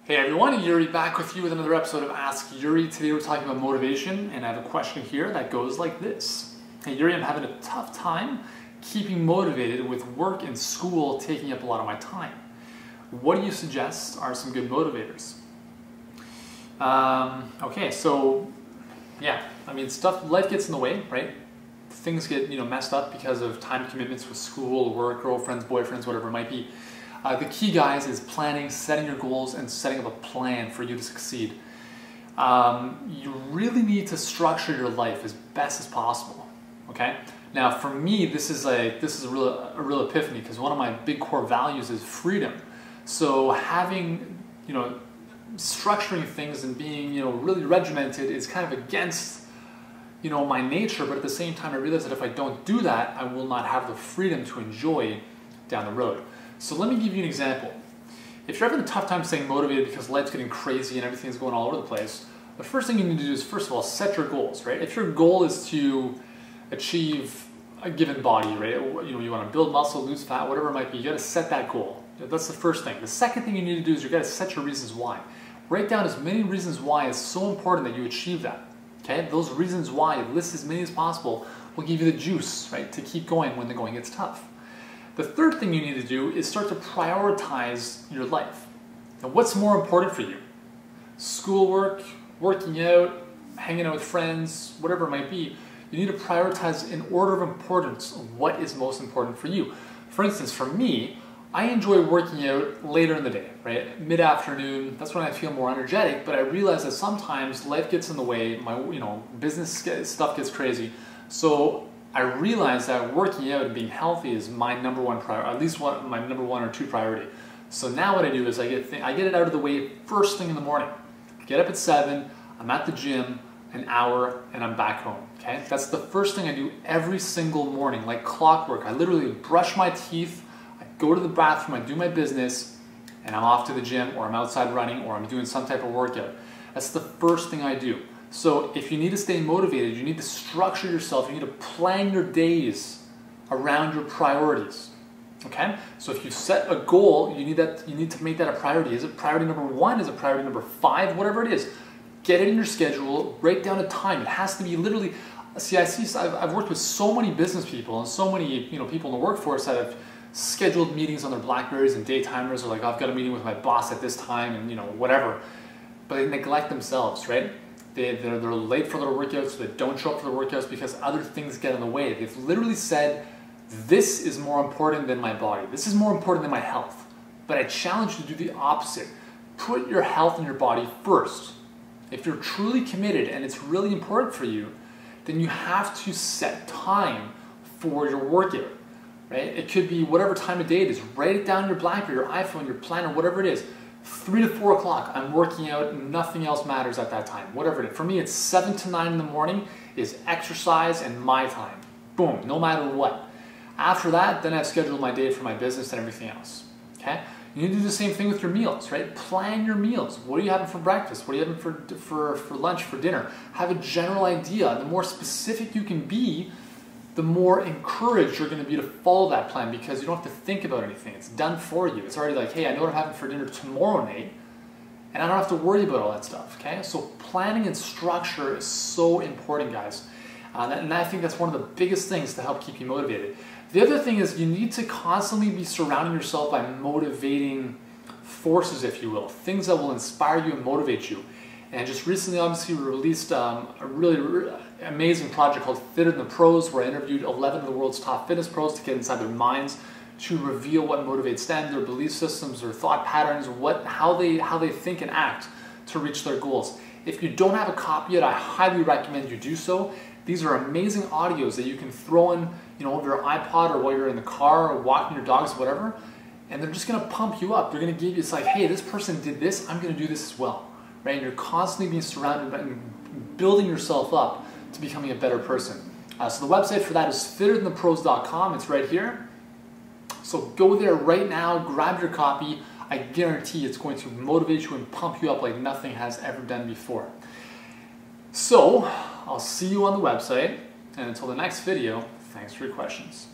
Hey everyone, Yuri back with you with another episode of Ask Yuri. Today we're talking about motivation, and I have a question here that goes like this. Hey Yuri, I'm having a tough time keeping motivated with work and school taking up a lot of my time. What do you suggest are some good motivators? Okay, so yeah, I mean life gets in the way, right? Things get messed up because of time commitments with school, work, girlfriends, boyfriends, whatever it might be. The key, guys, is planning, setting your goals, and setting up a plan for you to succeed. You really need to structure your life as best as possible. Okay. Now, for me, this is a real epiphany, because one of my big core values is freedom. So having structuring things and being really regimented is kind of against my nature. But at the same time, I realize that if I don't do that, I will not have the freedom to enjoy down the road. So let me give you an example. If you're having a tough time staying motivated because life's getting crazy and everything's going all over the place, the first thing you need to do is, first of all, set your goals, right? If your goal is to achieve a given body, right? You want to build muscle, lose fat, whatever it might be, you got to set that goal. That's the first thing. The second thing you need to do is you got to set your reasons why. Write down as many reasons why it's so important that you achieve that. Okay? Those reasons why, list as many as possible, will give you the juice, right, to keep going when the going gets tough. The third thing you need to do is start to prioritize your life. Now, what's more important for you? Schoolwork, working out, hanging out with friends, whatever it might be. You need to prioritize in order of importance what is most important for you. For instance, for me, I enjoy working out later in the day, right? Mid-afternoon, that's when I feel more energetic, but I realize that sometimes life gets in the way, my business stuff gets crazy. So I realize that working out and being healthy is my number one priority, at least my number one or two priority. So now what I do is I get it out of the way first thing in the morning. Get up at 7, I'm at the gym, an hour, and I'm back home. Okay, that's the first thing I do every single morning, like clockwork. I literally brush my teeth, I go to the bathroom, I do my business, and I'm off to the gym, or I'm outside running, or I'm doing some type of workout. That's the first thing I do. So if you need to stay motivated, you need to structure yourself, you need to plan your days around your priorities. Okay? So if you set a goal, you need to make that a priority. Is it priority number 1? Is it priority number 5? Whatever it is. Get it in your schedule, write down a time. It has to be literally, I've worked with so many business people and so many people in the workforce that have scheduled meetings on their Blackberries and Daytimers, or like, I've got a meeting with my boss at this time and whatever. But they neglect themselves, right? They're late for their workouts, they don't show up for their workouts because other things get in the way. They've literally said, this is more important than my body. This is more important than my health. But I challenge you to do the opposite. Put your health and your body first. If you're truly committed and it's really important for you, then you have to set time for your workout, right? It could be whatever time of day it is. Write it down on your Blackberry, your iPhone, your planner, whatever it is. 3 to 4 o'clock, I'm working out, nothing else matters at that time, whatever it is. For me, it's 7 to 9 in the morning is exercise and my time. Boom, no matter what. After that, then I've scheduled my day for my business and everything else, okay? You need to do the same thing with your meals, right? Plan your meals. What are you having for breakfast? What are you having for lunch, for dinner? Have a general idea. The more specific you can be, the more encouraged you're going to be to follow that plan, because you don't have to think about anything. It's done for you. It's already like, hey, I know what I'm having for dinner tomorrow night, and I don't have to worry about all that stuff, okay? So planning and structure is so important, guys. And I think that's one of the biggest things to help keep you motivated. The other thing is you need to constantly be surrounding yourself by motivating forces, if you will, things that will inspire you and motivate you. And just recently, obviously, we released a really amazing project called Fitter Than the Pros, where I interviewed 11 of the world's top fitness pros to get inside their minds, to reveal what motivates them, their belief systems, their thought patterns, how they think and act to reach their goals. If you don't have a copy yet, I highly recommend you do so. These are amazing audios that you can throw in, over your iPod, or while you're in the car or walking your dogs, whatever, and they're just going to pump you up. They're going to give you, it's like, hey, this person did this, I'm going to do this as well. Right? And you're constantly being surrounded by and building yourself up to becoming a better person. So the website for that is fitterthanthepros.com. It's right here. So go there right now, grab your copy. I guarantee it's going to motivate you and pump you up like nothing has ever done before. So I'll see you on the website, and until the next video, thanks for your questions.